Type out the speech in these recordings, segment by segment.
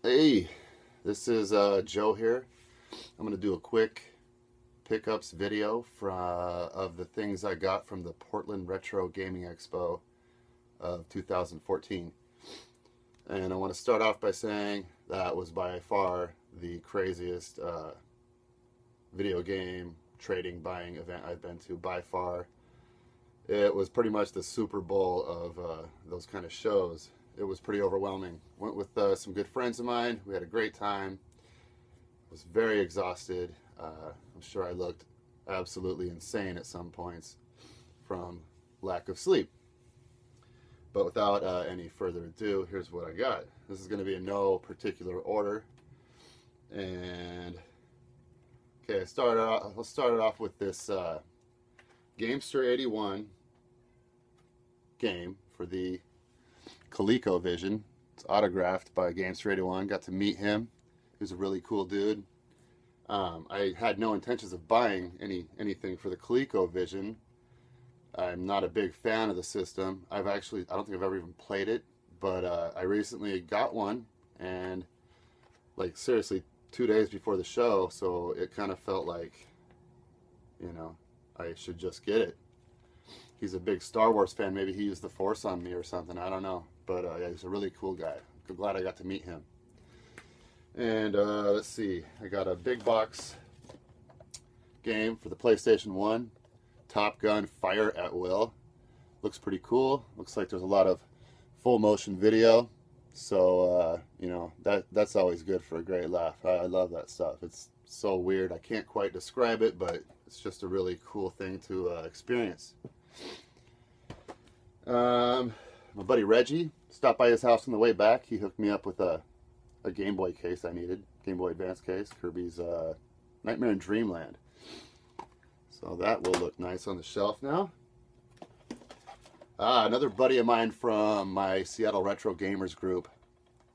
Hey, this is Joe here. I'm going to do a quick pickups video of the things I got from the Portland Retro Gaming Expo of 2014. And I want to start off by saying that was by far the craziest video game trading buying event I've been to by far. It was pretty much the Super Bowl of those kind of shows. It was pretty overwhelming. Went with some good friends of mine. We had a great time. Was very exhausted. I'm sure I looked absolutely insane at some points from lack of sleep. But without any further ado, here's what I got. This is going to be in no particular order. And okay, let's start it off with this Gamester 81 game for the ColecoVision. It's autographed by Gamester 81. Got to meet him. He was a really cool dude. I had no intentions of buying anything for the ColecoVision. I'm not a big fan of the system. I don't think I've ever even played it, but I recently got one, and like seriously 2 days before the show, so it kind of felt like, you know, I should just get it. He's a big Star Wars fan. Maybe he used the Force on me or something. I don't know. But yeah, he's a really cool guy. I'm glad I got to meet him. And let's see. I got a big box game for the PlayStation 1. Top Gun Fire at Will. Looks pretty cool. Looks like there's a lot of full motion video. So, you know, that's always good for a great laugh. I love that stuff. It's so weird. I can't quite describe it, but it's just a really cool thing to experience. My buddy Reggie, stopped by his house on the way back. He hooked me up with a Game Boy case I needed. Game Boy Advance case. Kirby's Nightmare in Dreamland. So that will look nice on the shelf now. Another buddy of mine from my Seattle Retro Gamers group.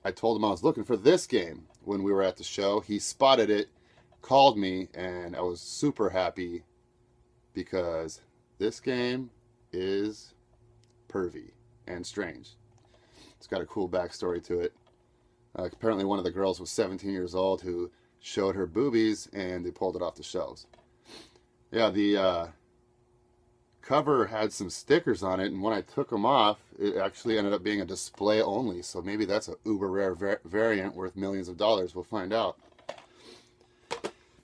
I told him I was looking for this game when we were at the show. He spotted it, called me, and I was super happy because this game is pervy and strange. It's got a cool backstory to it. Apparently one of the girls was 17 years old who showed her boobies and they pulled it off the shelves. Yeah, the cover had some stickers on it, and when I took them off, it actually ended up being a display only, so maybe that's a uber rare variant worth millions of dollars. We'll find out.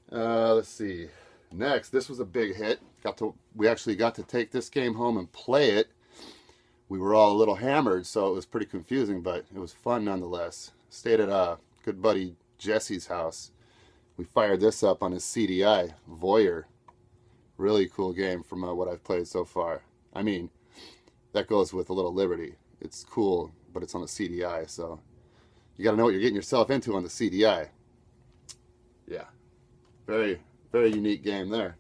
Let's see. Next, this was a big hit. We actually got to take this game home and play it. We were all a little hammered, so it was pretty confusing, but it was fun nonetheless. Stayed at a good buddy Jesse's house. We fired this up on his CDI, Voyeur. Really cool game from what I've played so far. I mean, that goes with a little liberty. It's cool, but it's on a CDI, so you gotta know what you're getting yourself into on the CDI. Yeah, very, very unique game there.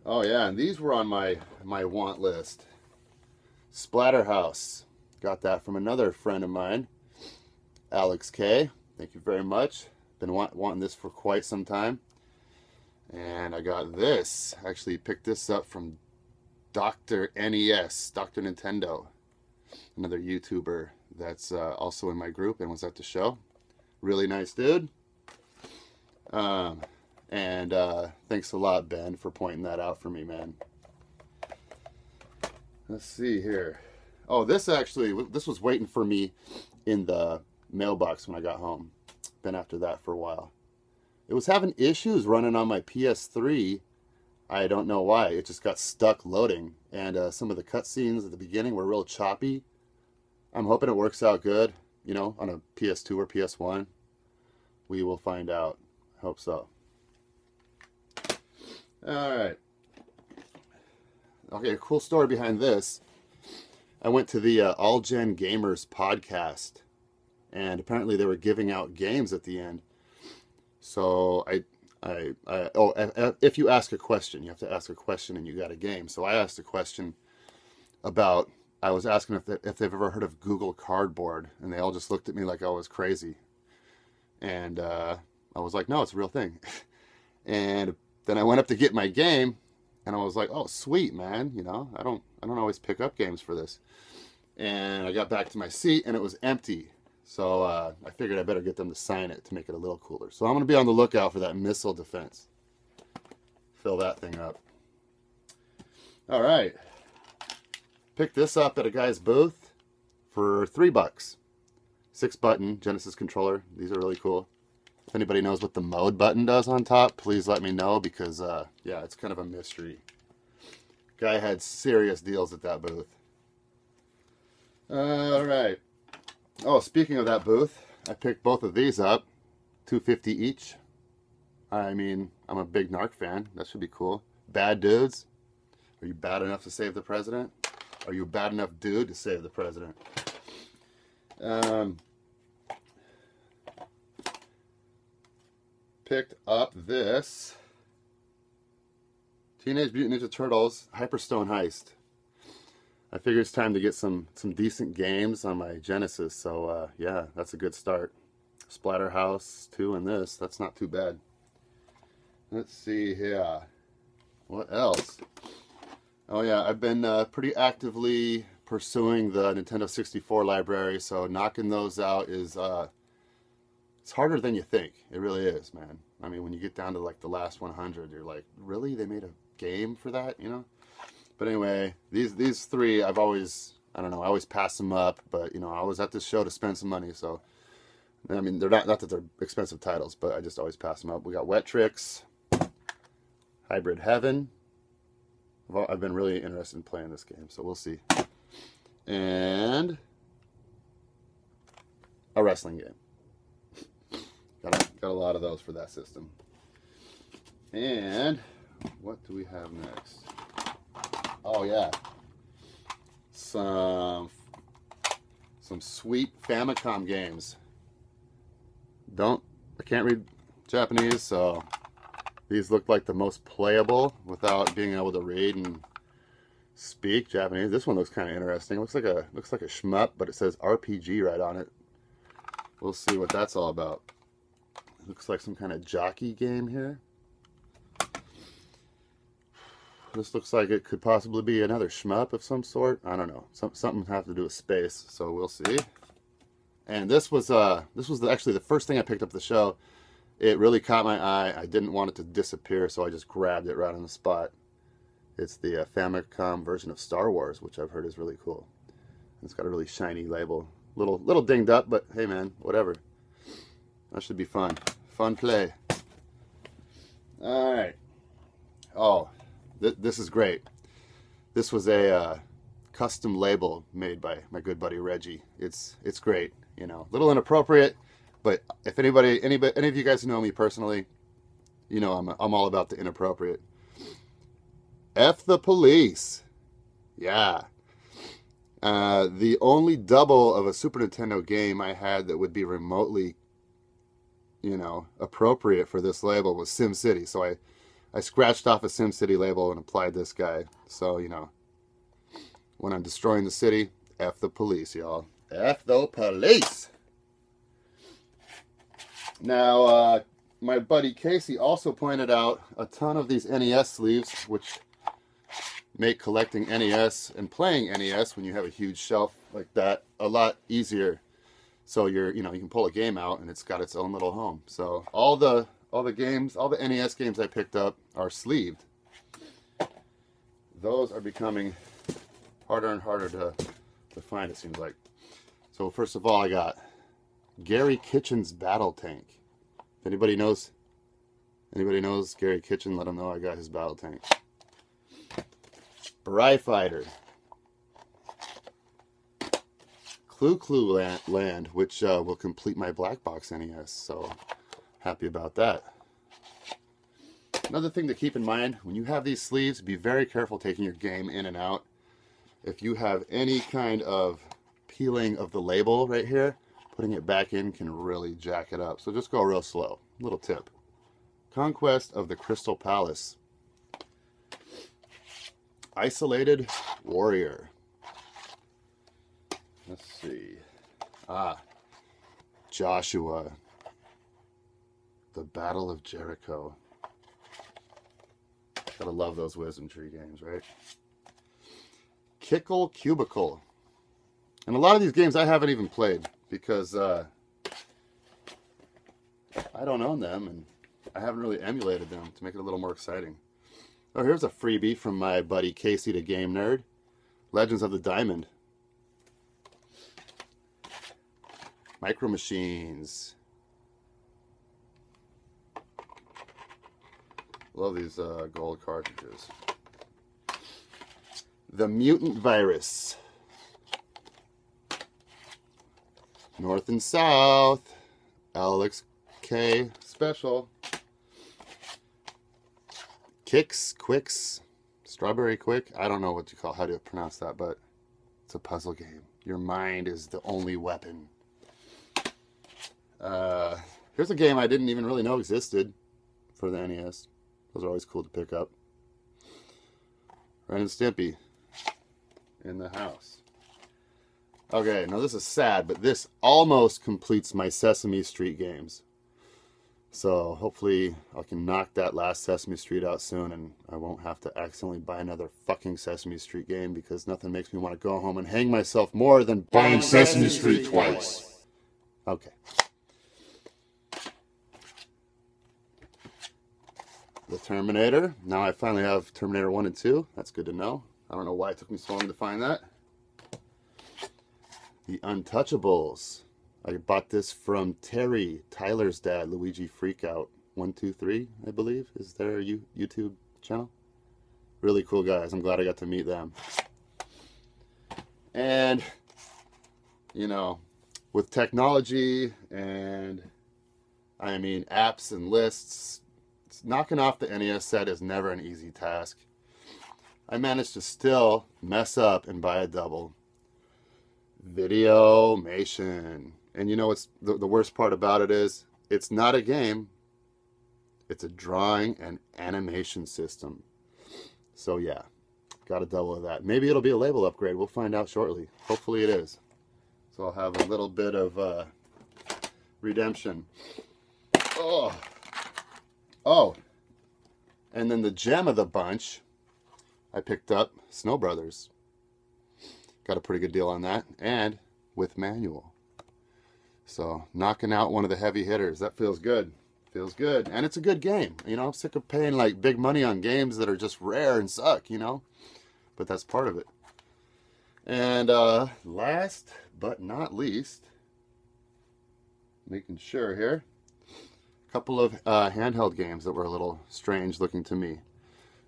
Oh yeah, and these were on my want list. Splatterhouse. Got that from another friend of mine, Alex K. Thank you very much. Been wanting this for quite some time. And I got this. Actually picked this up from Dr. NES, Dr. Nintendo. Another YouTuber that's also in my group and was at the show. Really nice dude. And thanks a lot, Ben, for pointing that out for me, man. Let's see here. Oh, this was waiting for me in the mailbox when I got home. Been after that for a while. It was having issues running on my PS3. I don't know why. It just got stuck loading. And some of the cutscenes at the beginning were real choppy. I'm hoping it works out good, you know, on a PS2 or PS1. We will find out. Hope so. Alright. Okay, a cool story behind this. I went to the All Gen Gamers podcast, and apparently they were giving out games at the end. So if you ask a question, you have to ask a question, and you got a game. So I asked a question about. I was asking if they've ever heard of Google Cardboard, and they all just looked at me like I was crazy. And I was like, no, it's a real thing. And then I went up to get my game. And I was like, oh, sweet, man. You know, I don't always pick up games for this. And I got back to my seat and it was empty. So I figured I better get them to sign it to make it a little cooler. So I'm going to be on the lookout for that missile defense. Fill that thing up. All right. Picked this up at a guy's booth for $3. 6-button Genesis controller. These are really cool. If anybody knows what the mode button does on top, please let me know because, yeah, it's kind of a mystery. Guy had serious deals at that booth. All right. Oh, speaking of that booth, I picked both of these up. $2.50 each. I mean, I'm a big Narc fan. That should be cool. Bad dudes. Are you bad enough to save the president? Are you bad enough dude to save the president? Picked up this Teenage Mutant Ninja Turtles Hyperstone Heist. I figure it's time to get some decent games on my Genesis, so yeah, that's a good start. Splatterhouse 2 and this, that's not too bad. Let's see here. What else? Oh yeah, I've been pretty actively pursuing the Nintendo 64 library, so knocking those out is it's harder than you think. It really is, man. I mean, when you get down to like the last 100, you're like, really? They made a game for that, you know? But anyway, these three, I've always, I don't know, I always pass them up, but you know, I was at this show to spend some money, so I mean, they're not that they're expensive titles, but I just always pass them up. We got Wet Tricks, Hybrid Heaven. I've been really interested in playing this game, so we'll see. And a wrestling game. Got a lot of those for that system. And what do we have next? Oh yeah, some sweet Famicom games. I can't read Japanese, so these look like the most playable without being able to read and speak Japanese. This one looks kind of interesting. It looks like a shmup, but it says RPG right on it. We'll see what that's all about. It looks like some kind of jockey game here. This looks like it could possibly be another shmup of some sort. I don't know. Something have to do with space, so we'll see. And this was actually the first thing I picked up at the show. It really caught my eye. I didn't want it to disappear, so I just grabbed it right on the spot. It's the Famicom version of Star Wars, which I've heard is really cool. It's got a really shiny label. Little dinged up, but hey man, whatever. That should be fun. Fun play. All right. Oh, this is great. This was a custom label made by my good buddy Reggie. It's great. You know, a little inappropriate, but if any of you guys know me personally, you know I'm all about the inappropriate. F the police. Yeah. The only double of a Super Nintendo game I had that would be remotely, you know, appropriate for this label was SimCity. So I scratched off a SimCity label and applied this guy. So, you know, when I'm destroying the city, F the police, y'all. F the police. Now, my buddy Casey also pointed out a ton of these NES sleeves, which make collecting NES and playing NES when you have a huge shelf like that a lot easier. So you can pull a game out and it's got its own little home. So all the games, all the NES games I picked up are sleeved. Those are becoming harder and harder to find, it seems like. So first of all, I got Gary Kitchen's Battle Tank. If anybody knows Gary Kitchen, let him know I got his battle tank. Bri Fighter. Clue Land, which will complete my black box NES, so happy about that. Another thing to keep in mind, when you have these sleeves, be very careful taking your game in and out. If you have any kind of peeling of the label right here, putting it back in can really jack it up. So just go real slow. Little tip. Conquest of the Crystal Palace. Isolated Warrior. Let's see. Joshua. The Battle of Jericho. Gotta love those Wisdom Tree games, right? Kickle Cubicle. And a lot of these games I haven't even played. because I don't own them and I haven't really emulated them to make it a little more exciting. Oh, here's a freebie from my buddy Casey the Game Nerd. Legends of the Diamond. Micro Machines. Love these gold cartridges. The Mutant Virus. North and South. LXK Special. Kicks, Quicks, Strawberry Quick. I don't know what you call, how to pronounce that, but it's a puzzle game. Your mind is the only weapon. Here's a game I didn't even really know existed for the NES. Those are always cool to pick up. Ren and Stimpy in the house. Okay, now this is sad, but this almost completes my Sesame Street games. So hopefully I can knock that last Sesame Street out soon and I won't have to accidentally buy another fucking Sesame Street game, because nothing makes me want to go home and hang myself more than buying Sesame Street twice. Okay. The Terminator. Now I finally have Terminator 1 and 2. That's good to know. I don't know why it took me so long to find that. The Untouchables. I bought this from Terry, Tyler's dad, Luigi Freakout 123, I believe, is their YouTube channel. Really cool guys. I'm glad I got to meet them. And, you know, with technology and, I mean, apps and lists, knocking off the NES set is never an easy task. I managed to still mess up and buy a double. Videomation. And you know what's the worst part about it is, it's not a game, it's a drawing and animation system. So yeah, got a double of that. Maybe it'll be a label upgrade, we'll find out shortly. Hopefully it is. So I'll have a little bit of redemption. Oh, and then the gem of the bunch, I picked up Snow Brothers. Got a pretty good deal on that, and with manual. So, knocking out one of the heavy hitters. That feels good. Feels good. And it's a good game. You know, I'm sick of paying like big money on games that are just rare and suck, you know. But that's part of it. And last but not least, making sure here, a couple of handheld games that were a little strange looking to me.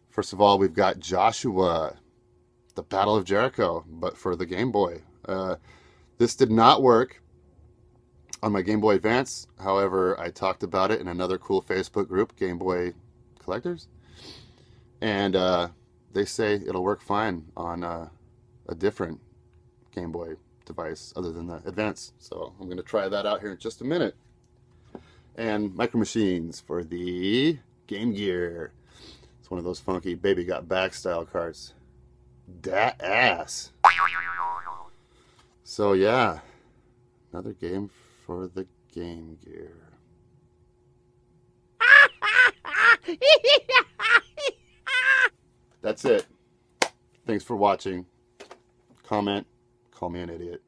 First of all, we've got Joshua, the Battle of Jericho, but for the Game Boy. This did not work on my Game Boy Advance. However, I talked about it in another cool Facebook group, Game Boy Collectors. And they say it'll work fine on a different Game Boy device other than the Advance. So I'm going to try that out here in just a minute. And Micro Machines for the Game Gear. It's one of those funky Baby Got Back style cards. Dat ass. So yeah, another game for the Game Gear. That's it. Thanks for watching. Comment, call me an idiot.